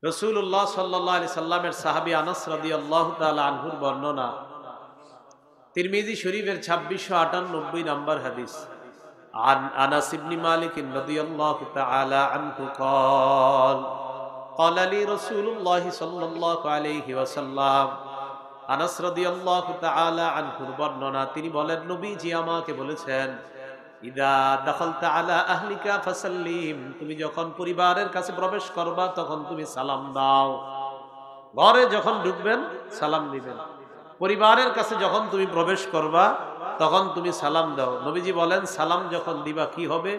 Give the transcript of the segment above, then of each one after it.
রাসূলুল্লাহ সাল্লাল্লাহু আলাইহি সাল্লামের সাহাবী আনাস রাদিয়াল্লাহু তাআলা আনহুর বর্ণনা, তিরমিজি শরীফের 2698 নম্বর হাদিস। আন আনাস ইবনে মালিক রাদিয়াল্লাহু তাআলা আনহু قال قال لي رسول الله صلى الله عليه وسلم। আনাস রাদিয়াল্লাহু তাআলা আনহুর বর্ণনা, তিনি বলেন, নবীজি আমাকে বলেছেন, ইদা দাখালতা আলা আহলিকা ফাসাল্লিম, তুমি যখন পরিবারের কাছে প্রবেশ করবা তখন তুমি সালাম দাও। ঘরে যখন ঢুকবেন সালাম দিবেন, পরিবারের কাছে যখন তুমি প্রবেশ করবা তখন তুমি সালাম দাও। নবীজি বলেন, সালাম যখন দিবা কি হবে?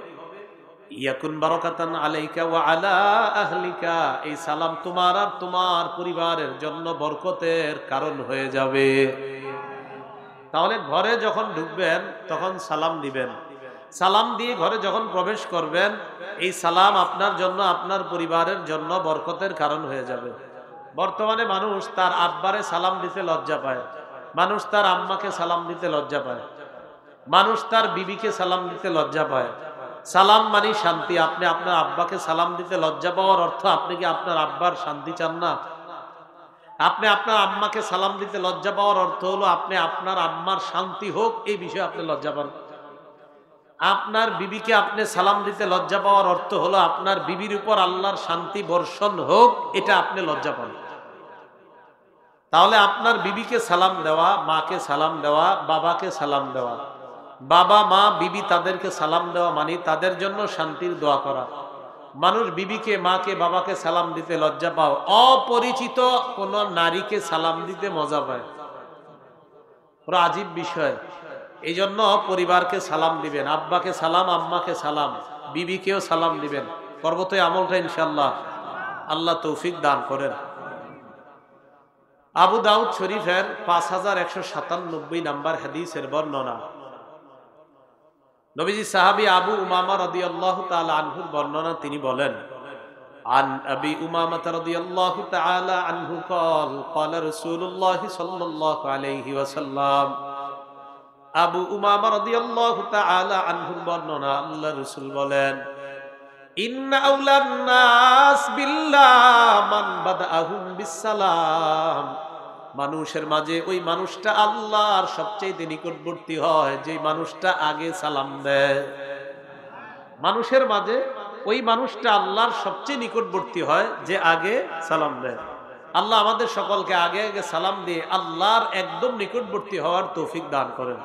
ইয়াকুন বারাকাতান আলাইকা ওয়া আলা আহলিকা, এই সালাম তোমার আর তোমার পরিবারের জন্য বরকতের কারণ হয়ে যাবে। তাহলে ঘরে যখন ঢুকবেন তখন সালাম দিবেন, সালাম দিয়ে ঘরে যখন প্রবেশ করবেন এই সালাম আপনার জন্য আপনার পরিবারের জন্য বরকতের কারণ হয়ে যাবে। বর্তমানে মানুষ তার আব্বারে সালাম দিতে লজ্জা পায়, মানুষ তার আম্মাকে সালাম দিতে লজ্জা পায়, মানুষ তার বিবিকে সালাম দিতে লজ্জা পায়। সালাম মানে শান্তি। আপনি আপনার আব্বাকে সালাম দিতে লজ্জা পাওয়ার অর্থ আপনি কি আপনার আব্বার শান্তি চান না? আপনি আপনার আম্মাকে সালাম দিতে লজ্জা পাওয়ার অর্থ হলো আপনি আপনার আম্মার শান্তি হোক এই বিষয়ে আপনি লজ্জা পান। আপনার বিবিকে আপনি সালাম দিতে লজ্জা পাওয়ার অর্থ হলো আপনার বিবির উপর আল্লাহর শান্তি বর্ষণ হোক, এটা আপনি লজ্জা পান। তাহলে আপনার বিবিকে সালাম দেওয়া, মাকে সালাম দেওয়া, বাবাকে সালাম দেওয়া, বাবা মা বিবি তাদেরকে সালাম দেওয়া মানে তাদের জন্য শান্তির দোয়া করা। মানুষ বিবিকে মাকে বাবাকে সালাম দিতে লজ্জা পাও, অপরিচিত কোন নারীকে সালাম দিতে মজা পায়। পুরো আজীব বিষয়। এই জন্য পরিবারকে সালাম দিবেন, আব্বাকে সালাম, আম্মাকে সালাম, বিবিকেও সালাম দিবেন। করবো তো এই আমলটা ইনশাআল্লাহ, আল্লাহ তৌফিক দান করেন। আবু দাউদ শরীফের 5197 নম্বর হাদিসের বর্ণনা, নবীজি সাহাবী আবু উমামা রাদিয়াল্লাহু তাআলা আনহুর বর্ণনা, তিনি বলেন, আন আবি উমামা রাদিয়াল্লাহু তাআলা আনহু قال قال رسول الله صلى الله عليه وسلم। আবু উমামা রাদিয়াল্লাহু তাআলা আনহুর বর্ণনা, আল্লাহর রাসূল বলেন, ইন্না আউলান নাস বিল্লাহ মান বাদাআহুম বিসসালাম, মানুষের মাঝে ওই মানুষটা আল্লাহর সবচেয়ে নিকটবর্তী হয় যে মানুষটা আগে সালাম দেয়। মানুষের মাঝে ওই মানুষটা আল্লাহর সবচেয়ে নিকটবর্তী হয় যে আগে সালাম দেয়। আল্লাহ আমাদের সকলকে আগে আগে সালাম দিয়ে আল্লাহর একদম নিকটবর্তী হওয়ার তৌফিক দান করেন।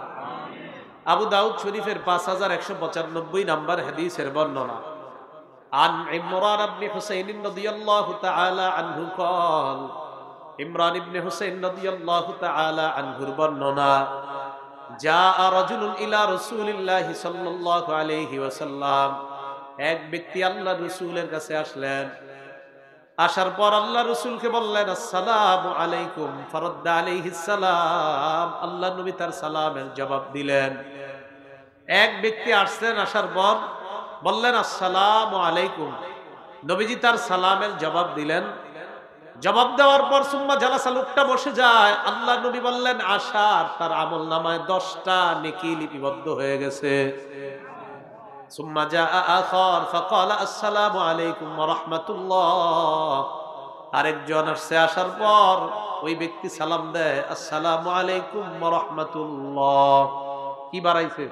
আবু দাউদ শরীফের 5195 নম্বর হাদিসের বর্ণনা, আন ইমরান ইবনে হুসাইন রাদিয়াল্লাহু তাআলা আনহু قال, ইমরান ইবনে হুসাইন রাদিয়াল্লাহু তাআলা আনহুর বর্ণনা, জাআ রাজুলুন ইলা রাসূলিল্লাহি সাল্লাল্লাহু আলাইহি ওয়াসাল্লাম, এক ব্যক্তি আল্লাহর রাসূলের কাছে আসলেন। আসার পর আল্লাহ রাসূলকে বললেন, আসসালামু আলাইকুম, ফারাদ্দা আলাইহিস সালাম, আল্লাহ নবী তার সালামের জবাব দিলেন। এক ব্যক্তি আসলেন, আসার পর বললেন আসসালামু আলাইকুম, নবীজি তার সালামের জবাব দিলেন। জবাব দেওয়ার পর সুম্মা জালাসা, লোকটা বসে যায়। আল্লাহ নবী বললেন, আসার তার আমল নামায় 10টা নেকি লিপিবদ্ধ হয়ে গেছে। সুম্মা জাআ আখার ফাকালা আসসালামু আলাইকুম ওয়া রাহমাতুল্লাহ, আরেকজন আসছে, আসার পর ওই ব্যক্তি সালাম দেয়, আসসালামু আলাইকুম ওয়া রাহমাতুল্লাহ। কি বাড়াইছে?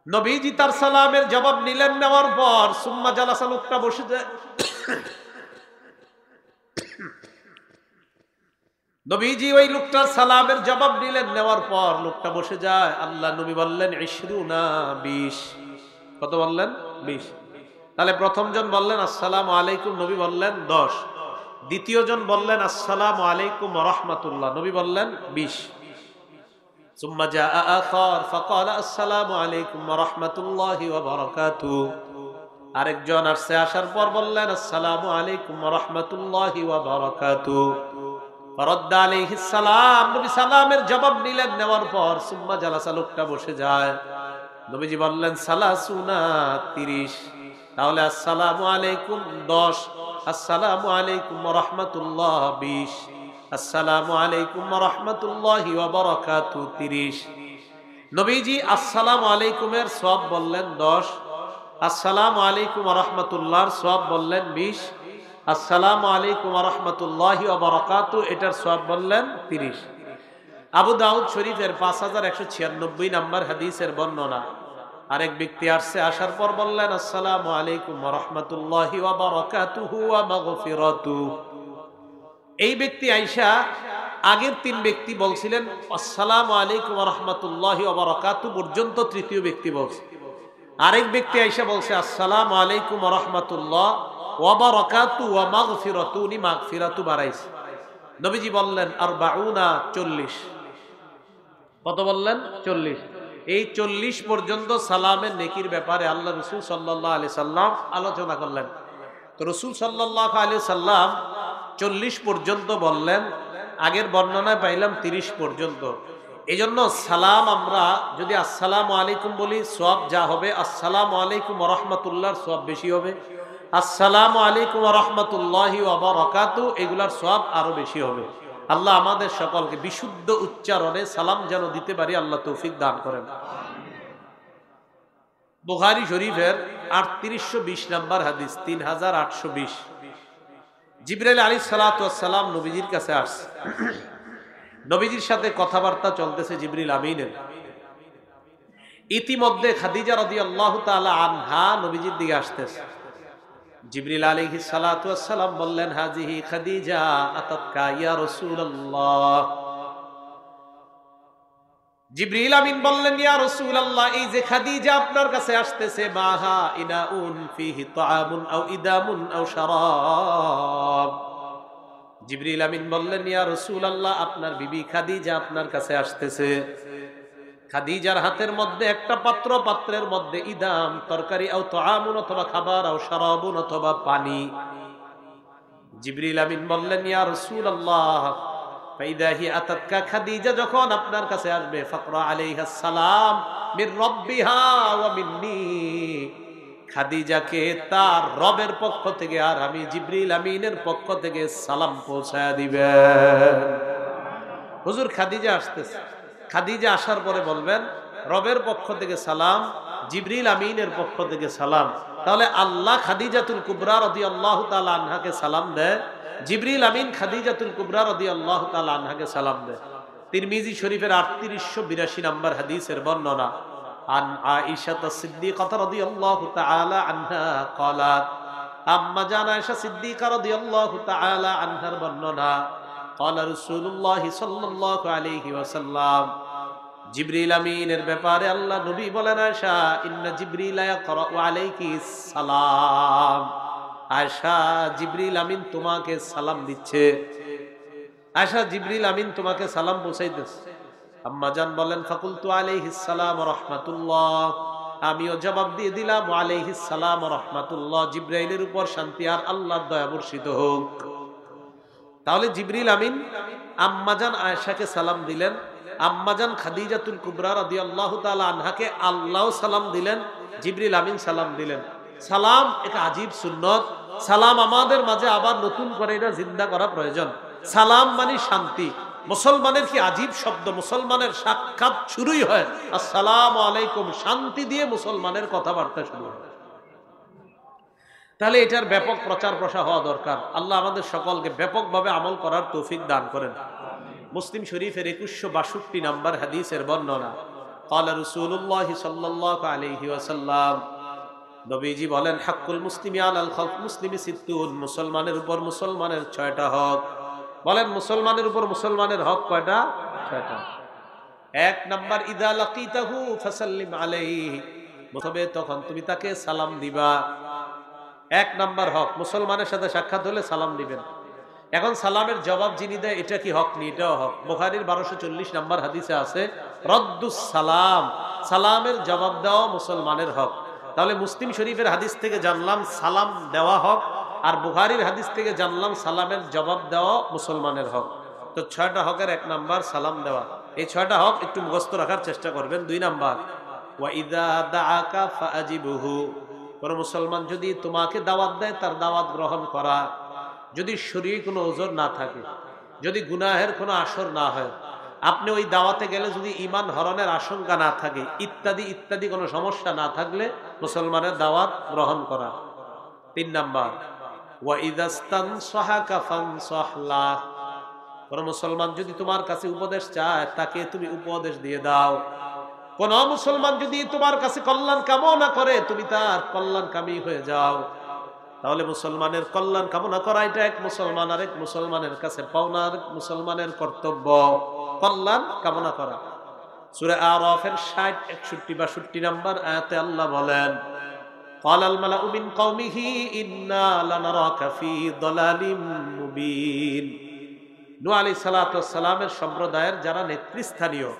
নবীজি তার সালামের জবাব নিলেন। নেওয়ার পর সুম্মা জালাসা, লোকটা বসে যায়। নবীজি ওই লোকটার সালামের জবাব নিলেন। নেওয়ার পর লোকটা বসে যায়। আল্লাহ নবী বললেন, 20। কত বললেন? 20। তাহলে প্রথম জন বললেন আসসালামু আলাইকুম, নবী বললেন 10। দ্বিতীয় জন বললেন আসসালামু আলাইকুম ওয়া রাহমাতুল্লাহ, নবী বললেন 20। সুম্মা জাআ আখার ফাকালা আসসালামু আলাইকুম ওয়া রাহমাতুল্লাহি ওয়া বারাকাতুহু, আরেকজন আসছে, আসার পর বললেন আসসালামু আলাইকুম ওয়া রাহমাতুল্লাহি ওয়া বারাকাতুহু, ফারাদ্দা আলাইহিস সালাম, নবী সালামের জবাব নিলেন। নেওয়ার পর সুম্মা জালাসা, লোকটা বসে যায়। নবীজি বললেন সালাসুনা, 30। তাহলে আসসালামু আলাইকুম 10, আসসালামু আলাইকুম ওয়া রাহমাতুল্লাহ 20, আসসালামু আলাইকুম ওয়া রাহমাতুল্লাহি ওয়া বারাকাতুহু 30। নবীজি আসসালামু আলাইকুমের সওয়াব বললেন 10, আসসালামু আলাইকুম ওয়া রাহমাতুল্লাহর সওয়াব বললেন 20, আসসালামু আলাইকুম ওয়া রাহমাতুল্লাহি ওয়া বারাকাতুহু, এটার সওয়াব বললেন 30। আবু দাউদ শরীফের 5196 নম্বর হাদিসের বর্ণনা, আরেক ব্যক্তি আসছে, আসার পর বললেন আসসালামু আলাইকুম ওয়া রাহমাতুল্লাহি ওয়া বারাকাতুহু ওয়া মাগফিরাতুহু। এই ব্যক্তি আয়েশা আগের 3 ব্যক্তি বলছিলেন আসসালামু আলাইকুম ওয়া রাহমাতুল্লাহি ওয়া বারাকাতুহু পর্যন্ত, তৃতীয় ব্যক্তি বলছে। আরেক ব্যক্তি আয়েশা বলছে আসসালামু আলাইকুম ওয়া রাহমাতুল্লাহ ওয়া বারাকাতুহু ওয়া মাগফিরাতুহু, নি মাগফিরাতু বাড়াইছে। নবীজি বললেন 40। কত বললেন? 40। এই 40 পর্যন্ত সালামের নেকির ব্যাপারে আল্লাহ রাসূল সাল্লাল্লাহু আলাইহি সাল্লাম আলোচনা করলেন। তো রাসূল সাল্লাল্লাহু আলাইহি সাল্লাম 40 পর্যন্ত বললেন, আগের বর্ণনায় পাইলাম 30 পর্যন্ত। এজন্য সালাম আমরা যদি আসসালামু আলাইকুম বলি, সওয়াব যা হবে আসসালামু আলাইকুম ওয়া রাহমাতুল্লাহর সওয়াব বেশি হবে, আসসালামু আলাইকুম ওয়া রাহমাতুল্লাহি ওয়া বারাকাতুহু এগুলার সওয়াব আরো বেশি হবে। আল্লাহ আমাদের সকলকে বিশুদ্ধ উচ্চারণে সালাম যেন দিতে পারি, আল্লাহ তৌফিক দান করেন। বুখারী শরীফের 3820 নম্বর হাদিস, 3820। জিবরাইল আলাইহিস সালাতু ওয়াস সালাম নবীজির কাছে আসছে। নবীজির সাথে কথাবার্তা চলতেছে জিবরিল আমিনের। ইতিমধ্যে খাদিজা রাদিয়াল্লাহু তাআলা আনহা নবীজির দিকে আসতেছে। জিবরিল আলাইহিস সালাতু ওয়াস সালাম বললেন, হাজিহি খাদিজা আতাতকা ইয়া রাসূলুল্লাহ। জিবরিল আমিন বললেন, ইয়া রাসূলুল্লাহ, এই যে খাদিজা আপনার কাছে আসতেছে, মাহা ইনাউন ফিহি তাআমুন আও ইদামুন আও শারাব। জিবরিল আমিন বললেন, ইয়া রাসূলুল্লাহ, আপনার বিবি খাদিজা আপনার কাছে আসতেছে। খাদিজার হাতের মধ্যে একটা পাত্র, পাত্রের মধ্যে ইদাম তরকারি, আও তাআমুন অথবা খাবার, আও শারাবুন অথবা পানি। জিবরিল আমিন বললেন, ইয়া রাসূলুল্লাহ, ফাইদা হি আতাতকা, খাদিজা যখন আপনার কাছে আসবে, ফাকরা আলাইহাস সালাম মির রাব্বিহা ওয়া মিন্নি, খাদিজাকে তার রবের পক্ষ থেকে আর আমি জিবরিল আমিনের পক্ষ থেকে সালাম পৌঁছায়া দিবেন। হুজুর খাদিজা আসতেছে, খাদিজা আসার পরে বলবেন রবের পক্ষ থেকে সালাম, জিবরিল আমিনের পক্ষ থেকে সালাম। তাহলে আল্লাহ খাদিজাতুল কুবরা রাদিয়াল্লাহু তাআলা আনহাকে সালাম দেয়, জিবরিল আমিন খাদিজাতুল কুবরা রাদিয়াল্লাহু তাআলা আনহাকে সালাম দেয়। তিরমিজি শরীফের 3882 নম্বর হাদিসের বর্ণনা, আন আয়েশা সিদ্দিকাহ রাদিয়াল্লাহু তাআলা আনহা ক্বালাত, আম্মা জান আয়েশা সিদ্দিকা রাদিয়াল্লাহু তাআলা আনহার বর্ণনা, ক্বালা রাসূলুল্লাহ সাল্লাল্লাহু আলাইহি ওয়াসাল্লাম, জিবরিল আমিনের ব্যাপারে আল্লাহ নবী বলেন, আয়েশা ইন্না জিবরিলা ইয়াকরাউ আলাইকিস সালাম, আয়েশা জিবরিল আমিন তোমাকে সালাম দিচ্ছে, আয়েশা জিবরিল আমিন তোমাকে সালাম পৌঁছাইতেছে। আম্মা জান বলেন, ফাকুলতু আলাইহিস সালাম ওয়া রাহমাতুল্লাহ, আমিও জবাব দিয়ে দিলাম ওয়া আলাইহিস সালাম ওয়া রাহমাতুল্লাহ, জিবরাইলের উপর শান্তি আর আল্লাহর দয়া বর্ষিত হোক। তাহলে জিবরিল আমিন আম্মাজান আয়েশাকে সালাম দিলেন, আম্মাজান খাদিজাতুল কুবরা রাদিয়াল্লাহু তাআলা আনহাকে আল্লাহ সালাম দিলেন, জিবরিল আমিন সালাম দিলেন। সালাম এক আজীব সুন্নত। সালাম আমাদের মাঝে আবার নতুন করে এটা জিন্দা করা প্রয়োজন। সালাম মানে শান্তি। মুসলমানের কি আজীব শব্দ, মুসলমানের সাক্ষাৎ শুরুই হয় আসসালামু আলাইকুম, শান্তি দিয়ে মুসলমানের কথাবার্তা শুরু হয়। তাহলে এটার ব্যাপক প্রচার প্রসার হওয়া দরকার। আল্লাহ আমাদের সকলকে ব্যাপকভাবে আমল করার তৌফিক দান করেন। মুসলিম শরীফের 2162 নম্বর হাদিসের বর্ণনা, ক্বালা রাসূলুল্লাহ সাল্লাল্লাহু আলাইহি ওয়াসাল্লাম, নবীজি বলেন, হাক্কুল মুসলিমি আলাল খালক মুসলিমি সিত্তুন, মুসলমানের উপর মুসলমানের 6টা হক। বলেন মুসলমানের উপর মুসলমানের হক কয়টা? 6টা। 1 নাম্বার, ইদা লাকিতাহু ফাসাল্লিম আলাইহি, তবে তখন তুমি তাকে সালাম দিবা। 1 নাম্বার হক, মুসলমানের সাথে সাক্ষাৎ হলে সালাম দিবেন। এখন সালামের জবাব যিনি দেয়, এটা কি হক নি? এটাও হক। বুখারীর 1240 নম্বর হাদিসে আছে, রদ্দুস সালাম, সালামের জবাব দেওয়া মুসলমানের হক। তাহলে মুসলিম শরীফের হাদিস থেকে জানলাম সালাম দেওয়া হক, আর বুখারীর হাদিস থেকে জানলাম সালামের জবাব দেওয়া মুসলমানের হক। তো 6টা হকের 1 নাম্বার সালাম দেওয়া। এই 6টা হক একটু মুখস্থ রাখার চেষ্টা করবেন। 2 নাম্বার, ওয়া ইযা দাআকা ফাআজিবহু, কোন মুসলমান যদি তোমাকে দাওয়াত দেয় তার দাওয়াত গ্রহণ করা। যদি শরীয়ী কোনো ওজর না থাকে, যদি গুনাহের কোনো আসর না হয়, আপনি ওই দাওয়াতে গেলে যদি ঈমান হরণের আশঙ্কা না থাকে, ইত্যাদি ইত্যাদি কোনো সমস্যা না থাকলে মুসলমানের দাওয়াত গ্রহণ করা। 3 নাম্বার, ওয়া ইযাস্তানসাহাকা ফানসাহ লাহ, কোন মুসলমান যদি তোমার কাছে উপদেশ চায় তাকে তুমি উপদেশ দিয়ে দাও। কোন মুসলমান যদি তোমার কাছে কল্যাণ কামনা করে তুমি তার কল্যাণকামী হয়ে যাও। তাহলে মুসলমানের কল্যাণ কামনা করা এটা এক মুসলমান আরেক মুসলমানের কাছে পাওনা, আরেক মুসলমানের কর্তব্য কল্যাণ কামনা করা। সূরা আরাফের 60, 61, 62 নম্বর আয়াতে আল্লাহ বলেন, ক্বালাল মালাউ মিন কওমিহি ইন্না লানারাকা ফী দালালিম মুবিন। নূহ আলাইহিস সালাতু ওয়াস সালামের সম্প্রদায়ের যারা নেতৃস্থানীয়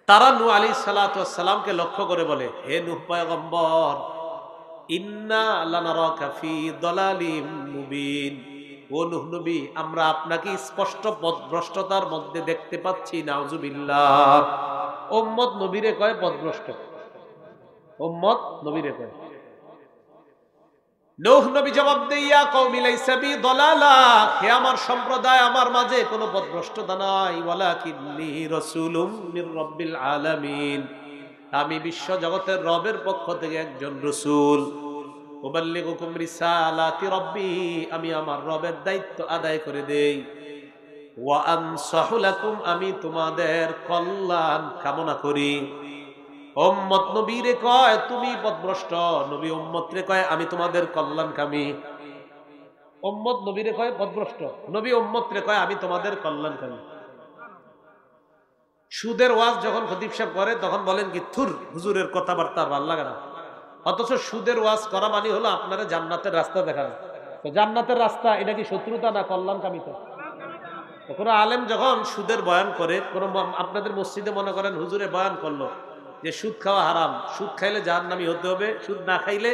তারা নূহ আলাইহিস সালাতু ওয়াস সালামকে লক্ষ্য করে বলে, হে নূহ পয়গম্বর, ইন্না লানারাকা ফী দালালিম মুবিন, ও নূহ নবী আমরা আপনাকে স্পষ্ট পথভ্রষ্টতার মধ্যে দেখতে পাচ্ছি। নাউজুবিল্লাহ। উম্মত নবীরে কয় পথভ্রষ্ট, উম্মত নবীরে কয়। নূহ নবী জবাব দেয়, ইয়া কওমি লাইসা বি দালালা, হে আমার সম্প্রদায় আমার মাঝে কোনো পথভ্রষ্টতা নাই। ওয়ালাকিন্নী রাসূলুম মির রাব্বিল আলামিন, আমি বিশ্ব জগতের রবের পক্ষ থেকে একজন রাসূল। উবাল্লিগুকুম রিসালাতি রাব্বি, আমি আমার রবের দায়িত্ব আদায় করে দেই। ওয়া আনসাহু লাকুম, আমি তোমাদের কল্যাণ কামনা করি। উম্মত নবীরে কয় তুমি পথভ্রষ্ট, নবী উম্মতরে কয় আমি তোমাদের কল্যাণকামী। উম্মত নবীরে কয় পথভ্রষ্ট, নবী উম্মতরে কয় আমি তোমাদের কল্যাণকামী। সুদের ওয়াজ যখন খতিব সাহেব করে তখন বলেন কি, থুর হুজুরের কথাবার্তা ভালো লাগে না। অথচ সুদের ওয়াজ করা মানে হলো আপনারা জান্নাতের রাস্তা দেখানো। তো জান্নাতের রাস্তা এটা কি শত্রুতা না কল্যাণকামিতা? কোনো আলেম যখন সুদের বয়ান করে, কোন আপনাদের মসজিদে মনে করেন হুজুরে বয়ান করলো যে সুদ খাওয়া হারাম, সুদ খাইলে জাহান্নামী হতে হবে, সুদ না খাইলে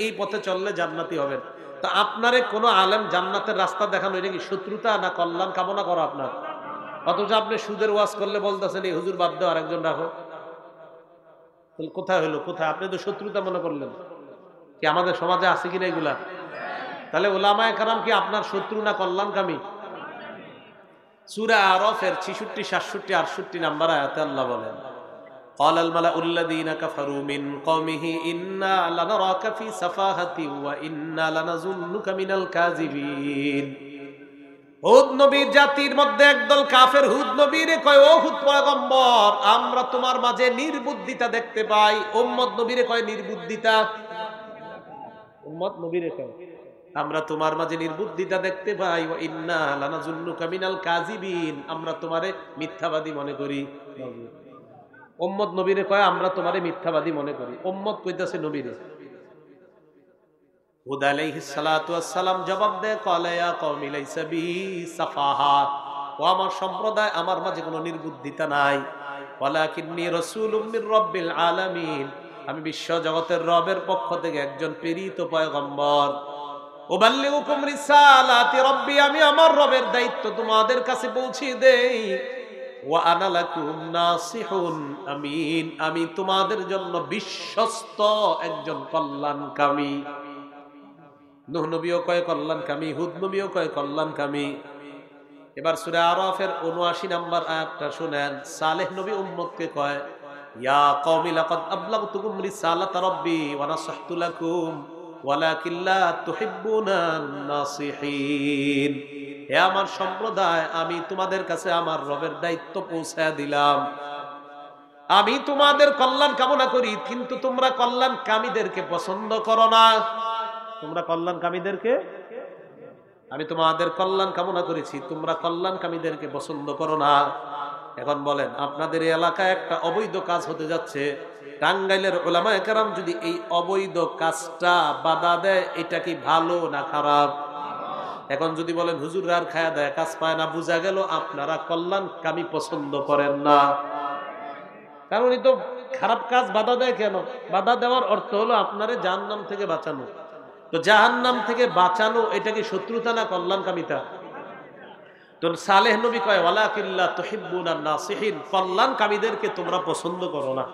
এই পথে চললে জান্নাতি হবেন, তা আপনারে কোনো আলেম জান্নাতের রাস্তা দেখানো এটা কি শত্রুতা না কল্যাণ কামনা করা আপনার? অথচ আপনি সুদের ওয়াজ করলে বলতেছেন এই হুজুর বাদ দাও আরেকজন রাখো। কোথায় হলো, কোথায়? আপনি তো শত্রুতা মনে করলেন। কি আমাদের সমাজে আছে কিনা এগুলা? তাহলে উলামায়ে কেরাম কি আপনার শত্রু না কল্যাণকামী? সূরা আরাফের 66, 67, 68 নম্বর আয়াতে আল্লাহ বলেন, ক্বালাল মালাউল লাযীনা কাফারু মিন কওমিহি ইন্না লানারাকা ফী সাফাহাতি ওয়া ইন্না লানাযুন্নুকা মিনাল কাযিবিন। হুদ নবীর জাতির মধ্যে একদল কাফের হুদ নবীরে কয়, ও হুদ পয়গম্বর আমরা তোমার মাঝে নির্বুদ্ধিতা দেখতে পাই। উম্মত নবীরে কয় নির্বুদ্ধিতা, উম্মত নবীরে কয় আমরা তোমার মাঝে নির্বুদ্ধিতা দেখতে পাই। ওয়া ইন্না লানাযুন্নুকা মিনাল কাযিবিন, আমরা তোমারে মিথ্যাবাদী মনে করি। উম্মত নবীরে কয় আমরা তোমারে মিথ্যাবাদী মনে করি। উম্মত কইতাছে নবীরে। হুদ আলাইহিস সালাতু ওয়াস সালাম জবাব দেয়, ক্বালা ইয়া কওমি লাইসা বি সাফাহা, ও আমার সম্প্রদায় আমার মাঝে কোনো নির্বুদ্ধিতা নাই। ওয়ালাকিন্নী রাসূলুম মির রাব্বিল আলামিন, আমি বিশ্ব জগতের রবের পক্ষ থেকে একজন প্রেরিত পয়গম্বর। উবাল্লিগুকুম রিসালাতি রাব্বি, আমি আমার রবের দায়িত্ব তোমাদের কাছে পৌঁছে দেই। ওয়া আনা লাকুম নাসিহুন আমিন, আমি তোমাদের জন্য বিশ্বস্ত একজন কল্যাণকামী। নূহ নবীও কয় কল্যাণকামী, হুদ নবীও কয় কল্যাণকামী। এবার সূরা আরাফের ৭৯ নম্বর আয়াতটা শুনেন। সালেহ নবী উম্মতকে কয়, ইয়া কওমি লাকাদ আবলাগতুকুম রিসালাতা রাব্বি ওয়া নাসাহতু লাকুম ওয়ালাকিন লা তুহিব্বুনান নাসিহিন, হে আমার সম্প্রদায় আমি তোমাদের কাছে আমার রবের দায়িত্ব পৌঁছায়া দিলাম। আমি তোমাদের কল্যাণ কামনা করি, কিন্তু তোমরা কল্যাণকামীদেরকে পছন্দ করো না। তোমরা কল্যাণকামীদেরকে, আমি তোমাদের কল্যাণ কামনা করেছি, তোমরা কল্যাণকামীদেরকে পছন্দ করো না। এখন বলেন আপনাদের এই এলাকায় একটা অবৈধ কাজ হতে যাচ্ছে, টাঙ্গাইলের উলামায়ে কেরাম যদি এই অবৈধ কাজটা বাধা দেয় এটা কি ভালো না খারাপ? এখন যদি বলেন হুজুর আর খায়া দেয় কাজ পায় না, বোঝা গেল আপনারা কল্যাণকামী পছন্দ করেন না। কারণ এই তো খারাপ কাজ বাধা দেয় কেন? বাধা দেওয়ার অর্থ হলো আপনারে জাহান্নাম থেকে বাঁচানো। তো জাহান্নাম থেকে বাঁচানো এটা কি শত্রুতা না কল্যাণকামিতা? তো সালেহ নবী কয় ওয়ালাকিন লা তুহিব্বুনান নাসিহিন, কল্যাণকামীদেরকে তোমরা পছন্দ করো না।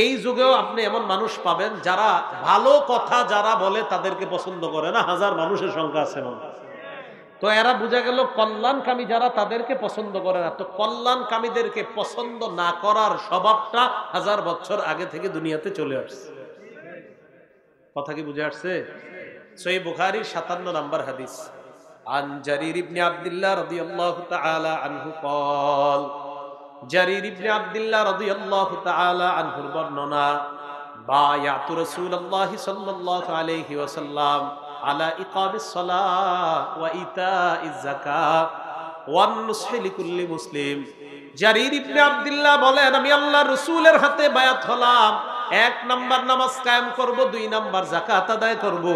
এই যুগেও আপনি এমন মানুষ পাবেন যারা ভালো কথা যারা বলে তাদেরকে পছন্দ করে না, হাজার মানুষের সংখ্যা আছে। তো এরা বোঝা গেল কল্যাণকামী যারা তাদেরকে পছন্দ করে না। তো কল্যাণকামীদেরকে পছন্দ না করার স্বভাবটা 1000 বছর আগে থেকে দুনিয়াতে চলে আসছে। কথা কি বুঝে আসছে? সহিহ বুখারীর 57 নম্বর হাদিস। আন জারির ইবনে আব্দুল্লাহ রাদিয়াল্লাহু তাআলা আনহু قال জারির ইবনে আব্দুল্লাহ রাদিয়াল্লাহু তাআলা আনহুর বর্ণনা, বায়াতু রাসূলুল্লাহ সাল্লাল্লাহু আলাইহি ওয়াসাল্লাম আলা ইকামিস সালাহ ওয়া ইতাইজ যাকাত ওয়ান নুসহি লিকুল্লি মুসলিম। জারির ইবনে আব্দুল্লাহ বলেন, আমি আল্লাহর রাসূলের হাতে বায়াত হলাম, 1 নাম্বার নামাজ কায়েম করব, 2 নাম্বার যাকাত আদায় করব,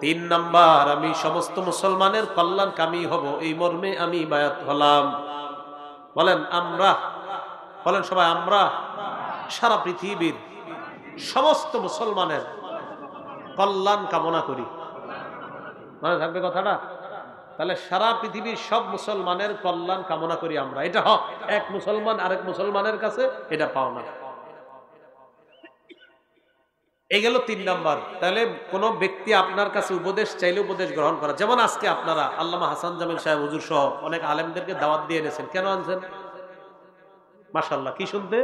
3 নাম্বার আমি সমস্ত মুসলমানের কল্যাণকামী হব, এই মর্মে আমি বায়াত হলাম। বলেন আমরা, বলেন সবাই আমরা সারা পৃথিবীর সমস্ত মুসলমানের কল্যাণ কামনা করি। মনে থাকবে কথাটা? তাহলে সারা পৃথিবীর সব মুসলমানের কল্যাণ কামনা করি আমরা, এটা হক। এক মুসলমান আরেক মুসলমানের কাছে এটা পাও না। এই গেল 3 নাম্বার। তাহলে কোন ব্যক্তি আপনার কাছে উপদেশ চাইলে উপদেশ গ্রহণ করা। যেমন আজকে আপনারা আল্লামা হাসান জামিল সাহেব হুজুর সহ অনেক আলেমদেরকে দাওয়াত দিয়ে এনেছেন। কেন আনছেন? মাশাআল্লাহ, কি শুনতে?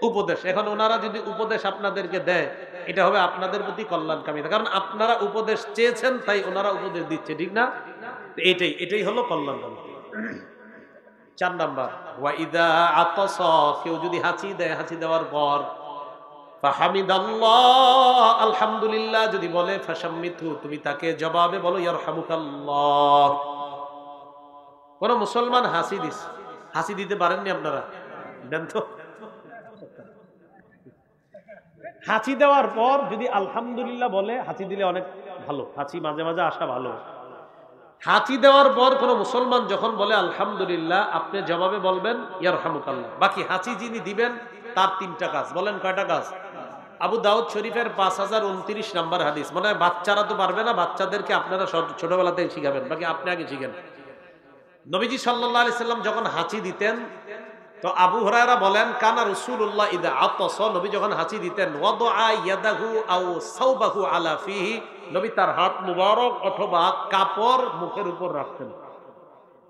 উপদেশ। এখন ওনারা যদি উপদেশ আপনাদেরকে দেয়, এটা হবে আপনাদের প্রতি কল্যাণকামিতা, কারণ আপনারা উপদেশ চেয়েছেন তাই ওনারা উপদেশ দিচ্ছে, ঠিক না? এটাই হলো কল্যাণকামী। 4 নাম্বার, ওয়া ইদা আতাসা, কেউ যদি হাঁচি দেয়, হাঁচি দেওয়ার পর ফাহামিদাল্লাহ, আলহামদুলিল্লাহ যদি বলে, ফাশাম্মিতু, তুমি তাকে জবাবে বলো ইয়ারহামুকাল্লাহ। কোন মুসলমান হাসি দিতে পারেননি আপনারা? দেন তো। হাঁচি দেওয়ার পর যদি আলহামদুলিল্লাহ বলে, হাঁচি দিলে অনেক ভালো, হাঁচি মাঝে মাঝে আসা ভালো। হাঁচি দেওয়ার পর কোন মুসলমান যখন বলে আলহামদুলিল্লাহ, আপনি জবাবে বলবেন ইয়ারহামুকাল্লাহ। বাকি হাঁচি যিনি দিবেন তার 3টা কাজ। বলেন কয়টা কাজ? আবু দাউদ শরীফের 5029 নম্বর হাদিস। মনে হয় বাচ্চারা তো পারবে না, বাচ্চাদেরকে আপনারা ছোটবেলাতে শিখাবেন, বাকি আপনি আগে শিখেন। নবীজি সাল্লাল্লাহু আলাইহি সাল্লাম যখন হাঁচি দিতেন, তো আবু হুরায়রা বলেন, কানা রাসূলুল্লাহ ইযা আতাসা, নবী যখন হাঁচি দিতেন, ওয়াদা ইয়াদাহু আও সাওবাহু আলা ফিহি, নবী তার হাত মুবারক অথবা কাপড় মুখের উপর রাখতেন।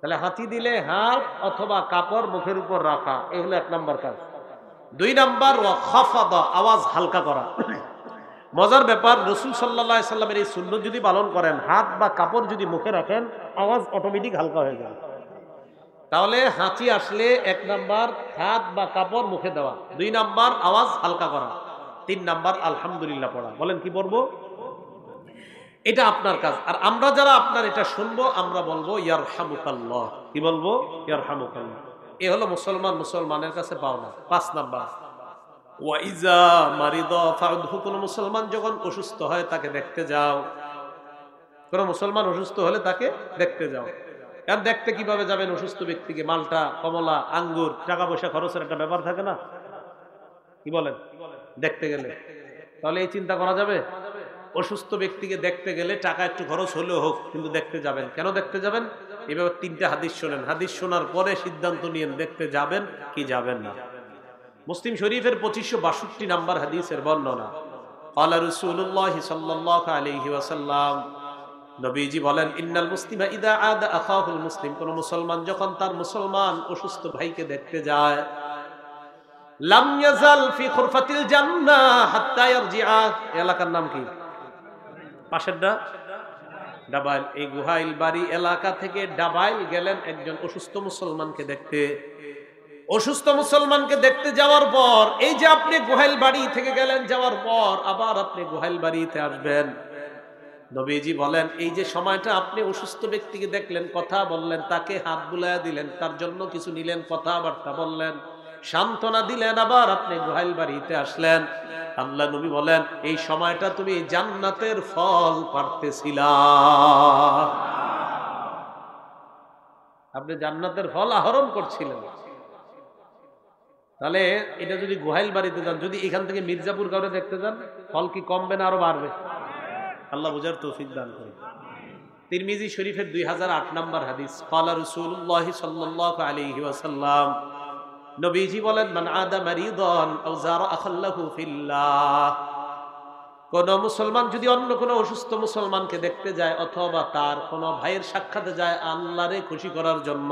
তাহলে হাঁচি দিলে হাত অথবা কাপড় মুখের উপর রাখা, এই হলো 1 নাম্বার কাজ। 2 নাম্বার, ওয়া খাফাদা, আওয়াজ হালকা করা। মজার ব্যাপার, রাসূল সাল্লাল্লাহু আলাইহি সাল্লামের এই সুন্নাত যদি পালন করেন, হাত বা কাপড় যদি মুখে রাখেন, আওয়াজ অটোমেটিক হালকা হয়ে যায়। তাহলে হাঁচি আসলে 1 নাম্বার হাত বা কাপড় মুখে দেওয়া, 2 নাম্বার আওয়াজ হালকা করা, 3 নাম্বার আলহামদুলিল্লাহ পড়া। বলেন কি পড়বো? এটা আপনার কাজ। আর আমরা যারা আপনার এটা শুনবো, আমরা বলবো ইয়ারহামুকাল্লাহ। কি বলবো? ইয়ারহামুকাল্লাহ। এ হলো মুসলমানের কাছে পাওনা। 5 নাম্বার, ওয়া ইজা মারিদা ফাউদহু, কোন মুসলমান যখন অসুস্থ হয় তাকে দেখতে যাও। কোন মুসলমান অসুস্থ হলে তাকে দেখতে যাও। আর দেখতে কিভাবে যাবেন অসুস্থ ব্যক্তিকে? মালটা, কমলা, আঙ্গুর, টাকা পয়সা খরচের একটা ব্যাপার থাকে না? কি বলেন? দেখতে গেলে তাহলে এই চিন্তা করা যাবে? অসুস্থ ব্যক্তিকে দেখতে গেলে টাকা একটু খরচ হলেও হোক, কিন্তু দেখতে যাবেন। কেন দেখতে যাবেন? এভাবে 3টা হাদিস শোনেন, হাদিস শোনার পরে সিদ্ধান্ত নিয়েন দেখতে যাবেন কি যাবেন না। মুসলিম শরীফের 2562 নম্বর হাদিসের বর্ণনা, ক্বালা রাসূলুল্লাহ সাল্লাল্লাহু আলাইহি ওয়াসাল্লাম, নবীজি বলেন, ইন্নাল মুসলিমা ইদা আদা আখাহুল মুসলিম, কোন মুসলমান যখন তার মুসলমান অসুস্থ ভাইকে দেখতে যায়, লাম ইয়াজাল ফি খুরফাতিল জান্নাহ হাত্তা ইয়ারজিআ। এলাকার নাম কি? পাশেরটা ডাবাইল। এই গুহাইল বাড়ি এলাকা থেকে ডাবাইল গেলেন একজন অসুস্থ মুসলমানকে দেখতে। অসুস্থ মুসলমানকে দেখতে যাওয়ার পর, এই যে আপনি গুহাইল বাড়ি থেকে গেলেন, যাওয়ার পর আবার আপনি গুহাইল বাড়িতে আসবেন, নবীজি বলেন, এই যে সময়টা আপনি অসুস্থ ব্যক্তিকে দেখলেন, কথা বললেন, তাকে হাত বুলাইয়া দিলেন, তার জন্য কিছু নিলেন, কথাবার্তা বললেন, সান্ত্বনা দিলেন, আবার আপনি গুহাইল বাড়িতে আসলেন, আল্লাহ নবী বলেন, এই সময়টা তুমি জান্নাতের ফল পাড়তেছিলা। আপনি জান্নাতের ফল আহরণ করছিলেন। তাহলে এটা যদি গুহাইল বাড়িতে যান, যদি এখান থেকে মির্জাপুর কাউরে দেখতে যান, ফল কি কমবে না আরো বাড়বে? আল্লাহ বুঝার তৌফিক দান করুন। তিরমিজি শরীফের 2008 নম্বর হাদিস, ক্বালা রাসূলুল্লাহ সাল্লাল্লাহু আলাইহি ওয়াসাল্লাম, নবীজি বলেন, মান আদা মারিদান আও যারা আখাল্লাহু ফিল্লাহ, কোন মুসলমান যদি অন্য কোন অসুস্থ মুসলমানকে দেখতে যায় অথবা তার কোন ভাইয়ের সাক্ষাতে যায় আল্লাহরে খুশি করার জন্য,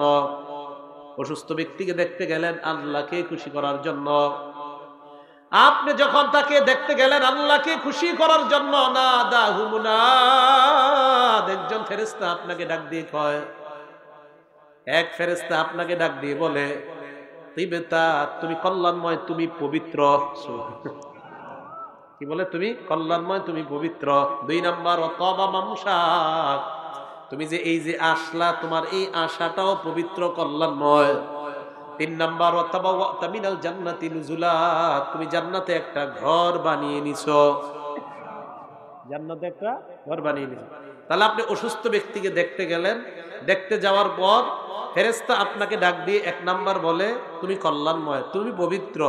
অসুস্থ ব্যক্তিকে দেখতে গেলেন আল্লাহকে খুশি করার জন্য, আপনি যখন তাকে দেখতে গেলেন আল্লাহকে খুশি করার জন্য, না দাহুমুনাদ, একজন ফেরেশতা আপনাকে ডাক দিয়ে কয়, এক ফেরেশতা আপনাকে ডাক দিয়ে বলে, তিবেতা, তুমি কল্যাণময়, তুমি পবিত্র। কি বলে? তুমি কল্যাণময়, তুমি পবিত্র। ২ নাম্বার, অতবা মামসাক, তুমি যে এই যে আসলা, তোমার এই আশাটাও পবিত্র, কল্যাণময়। ৩ নাম্বার, ওয়াতাবাওয়াতা মিনাল জান্নাতি নুজুলা, তুমি জান্নাতে একটা ঘর বানিয়ে নিছো, জান্নাতে একটা ঘর বানিয়ে নিছো। তাহলে আপনি অসুস্থ ব্যক্তিকে দেখতে গেলেন, দেখতে যাওয়ার পর ফেরেশতা আপনাকে ডাক দিয়ে ১ নাম্বার বলে তুমি কল্যাণময়, তুমি পবিত্র।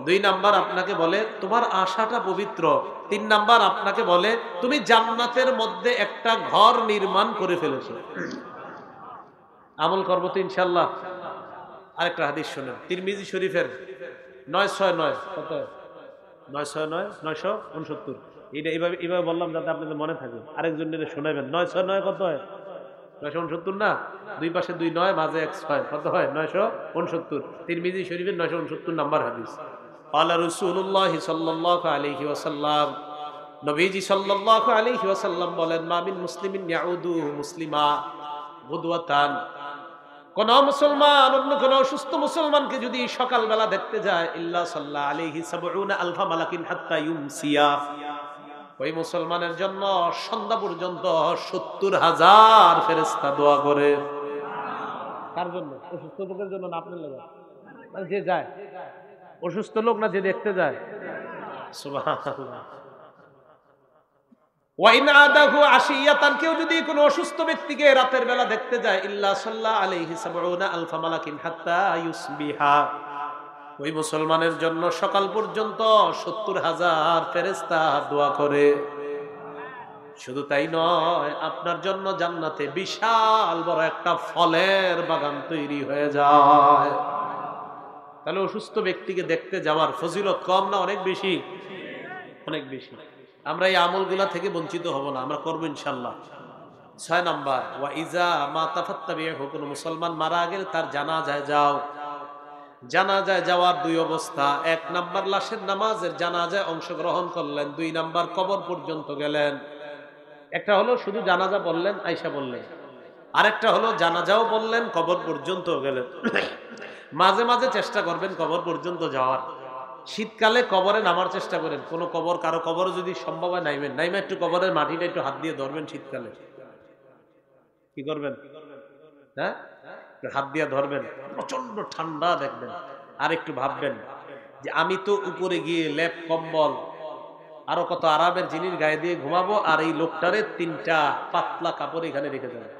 ২ নাম্বার আপনাকে বলে তোমার আশাটা পবিত্র। ৩ নাম্বার আপনাকে বলে তুমি জান্নাতের মধ্যে একটা ঘর নির্মাণ করে ফেলেছো। আমল করবো তো ইনশাআল্লাহ। আরেকটা হাদিস শুনেন, তিরমিজি শরীফের ৯৬৯, কত? ৯৬৯, ৯৬৯। এটা এইভাবে বললাম যাতে আপনাদের মনে থাকে, আরেকজনের শোনাবেন। ৯৬৯ কত হয়? ৯৬৯ না, ২ পাশে ২ ৯, মাঝে ১ ৬, কত হয়? ৯৬৯। তিরমিজি শরীফের ৯৬৯ নাম্বার হাদিস। ক্বালা রাসূলুল্লাহ সাল্লাল্লাহু আলাইহি ওয়াসাল্লাম, নবীজি সাল্লাল্লাহু আলাইহি ওয়াসাল্লাম বলেন, মা মিন মুসলিমিন ইয়াউদু মুসলিমা গুদওয়াতান, কোন মুসলমান অন্য কোন অসুস্থ মুসলমানকে যদি সকালবেলা দেখতে যায়, ইল্লা সাল্লা আলাইহি সাবউনা আলফা মালাকিন হাত্তা ইউমসিয়া, ওই মুসলমানের জন্য সন্ধ্যা পর্যন্ত ৭০,০০০ ফেরেশতা দোয়া করে। কার জন্য? অসুস্থ লোকের জন্য না আপনার লাগে? যে যায় অসুস্থ লোক না যে দেখতে যায়। সুবহানাল্লাহ। ওয়াইন আদাহু আশিয়াতান, কেউ যদি কোনো অসুস্থ ব্যক্তিকে রাতের বেলা দেখতে যায়, ইল্লা সাল্লা আলাইহি সাবউনা আলফা মালাকিন হাত্তা ইউসবিহা, ওই মুসলমানের জন্য সকাল পর্যন্ত ৭০,০০০ ফেরেশতা দোয়া করে। শুধু তাই নয়, আপনার জন্য জান্নাতে বিশাল বড় একটা ফলের বাগান তৈরি হয়ে যায়। তাহলে অসুস্থ ব্যক্তিকে দেখতে যাওয়ার ফজিলত কম না অনেক বেশি? অনেক বেশি। আমরা এই আমলগুলা থেকে বঞ্চিত হব না, আমরা করবো ইনশাল্লাহ। ৬ নাম্বার, ওয়া ইজা মা তাফাত্তাবিহু, কোন মুসলমান মারা গেলে তার জানাজায় যাও। জানাজায় যাওয়ার ২ অবস্থা। ১ নাম্বার, লাশের নামাজের জানাজায় অংশগ্রহণ করলেন। ২ নাম্বার, কবর পর্যন্ত গেলেন। একটা হলো শুধু জানাজা বললেন, আয়েশা বললেন। আরেকটা হলো জানাজাও বললেন, কবর পর্যন্ত গেলেন। মাঝে মাঝে চেষ্টা করবেন কবর পর্যন্ত যাওয়ার। শীতকালে কবরে নামার চেষ্টা করেন। কোন কবর, কারো কবর যদি সম্ভব হয় নাইবেন, নাইমা একটু কবরের মাটিটা একটু হাত দিয়ে ধরবেন। শীতকালে কি করবেন? হ্যাঁ, হাত দিয়ে ধরবেন, প্রচন্ড ঠান্ডা দেখবেন। আর একটু ভাববেন যে আমি তো উপরে গিয়ে লেপ কম্বল আরো কত আরামের জিনিস গায়ে দিয়ে ঘুমাবো, আর এই লোকটারে ৩টা পাতলা কাপড় এখানে রেখে দেবেন।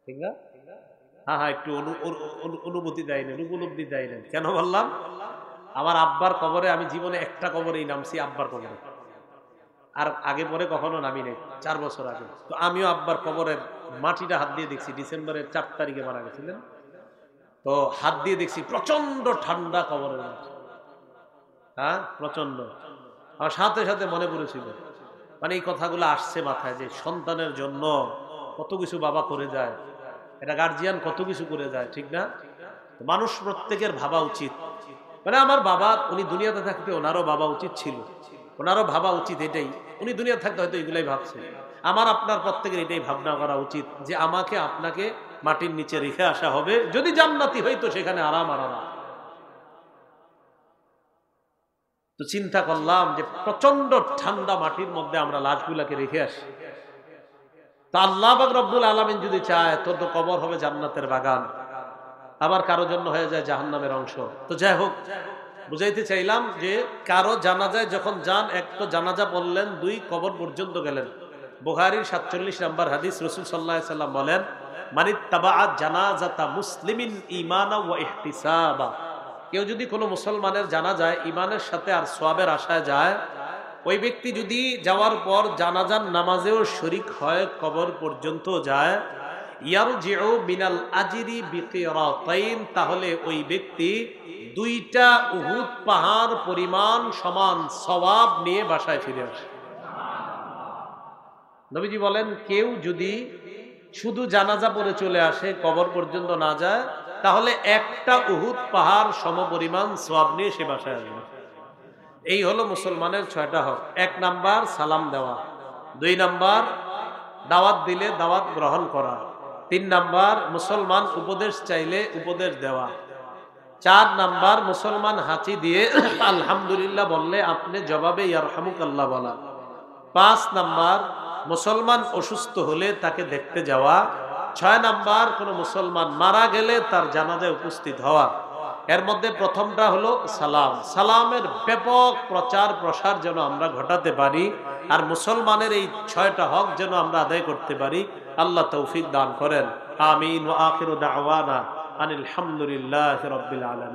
ঠিক না? হ্যাঁ হ্যাঁ, একটু অনুভূতি দেয় না, উপলব্ধি দেয় না। কেন বললাম? আমার আব্বার কবরে আমি জীবনে একটা কবরেই নামছি, আব্বার কবরে। আর আগে পরে কখনো নামি নেই, ৪ বছর আগে। তো আমিও আব্বার কবরের মাটিটা হাত দিয়ে দেখছি। ডিসেম্বরের ৪ তারিখে মারা গেছিলেন, তো হাত দিয়ে দেখছি প্রচন্ড ঠান্ডা কবরের মাটি। হ্যাঁ, প্রচন্ড। আমার সাথে সাথে মনে পড়েছিল, মানে এই কথাগুলো আসছে মাথায়, যে সন্তানের জন্য কত কিছু বাবা করে যায়, এটা গার্জিয়ান কত কিছু করে যায়, ঠিক না? মানুষ প্রত্যেকের ভাবা উচিত, মানে আমার বাবা, উনি দুনিয়াতে থাকতে ওনারও ভাবা উচিত ছিল, ওনারও ভাবা উচিত এটাই। উনি দুনিয়াতে থাকতে হয়তো এগুলাই ভাবছে। আমার আপনার প্রত্যেকের এটাই ভাবনা করা উচিত যে আমাকে আপনাকে মাটির নিচে রেখে আসা হবে, যদি জান্নাতি হইতো সেখানে আরাম আরাম। তো চিন্তা করলাম যে প্রচন্ড ঠান্ডা মাটির মধ্যে আমরা লাশগুলাকে রেখে আসি। তা আল্লাহ পাক রব্বুল আলামিন যদি চায়, তোর তো কবর হবে জান্নাতের বাগান, আবার কারো জন্য হয়ে যায় জাহান্নামের অংশ। তো যাই হোক, বুঝাইতে চাইলাম যে কারো জানাজায় যখন যান, ১ তো জানাজা বললেন, ২ কবর পর্যন্ত গেলেন। বুখারীর ৪৭ নম্বর হাদিস, রাসূল সাল্লাল্লাহু আলাইহি ওয়াসাল্লাম বলেন, মানিত্তাবাআ জানাজাতা মুসলিমিন ঈমানা ওয়া ইহতিসাবা, কেউ যদি কোনো মুসলমানের জানাজায় ঈমানের সাথে আর সওয়াবের আশায় যায়, ওই ব্যক্তি যদি যাওয়ার পর জানাজার নামাজেও শরীক হয়, কবর পর্যন্ত যায়, ইয়ারজিউ মিনাল আজরি বিকিরাতাইন, তাহলে ওই ব্যক্তি 2টা উহুদ পাহাড় পরিমাণ সমান সওয়াব নিয়ে বাসায় ফিরে আসে। নবীজি বলেন, কেউ যদি শুধু জানাজা পড়ে চলে আসে, কবর পর্যন্ত না যায়, তাহলে 1টা উহুদ পাহাড় সমপরিমাণ সওয়াব নিয়ে সে বাসায় আসবে। এই হলো মুসলমানের 6টা হক। 1 নাম্বার সালাম দেওয়া, 2 নাম্বার দাওয়াত দিলে দাওয়াত গ্রহণ করা, 3 নাম্বার মুসলমান উপদেশ চাইলে উপদেশ দেওয়া, 4 নাম্বার মুসলমান হাঁচি দিয়ে আলহামদুলিল্লাহ বললে আপনি জবাবে ইয়ারহামুকাল্লাহ বলা, 5 নাম্বার মুসলমান অসুস্থ হলে তাকে দেখতে যাওয়া, 6 নাম্বার কোন মুসলমান মারা গেলে তার জানাজায় উপস্থিত হওয়া। এর মধ্যে প্রথমটা হলো সালাম। সালামের ব্যাপক প্রচার প্রসার যেন আমরা ঘটাতে পারি, আর মুসলমানের এই 6টা হক যেন আমরা আদায় করতে পারি, আল্লাহ তৌফিক দান করেন। আমিন। ওয়া আখিরু দাওয়ানা আনিল হামদুলিল্লাহি রাব্বিল আলামিন।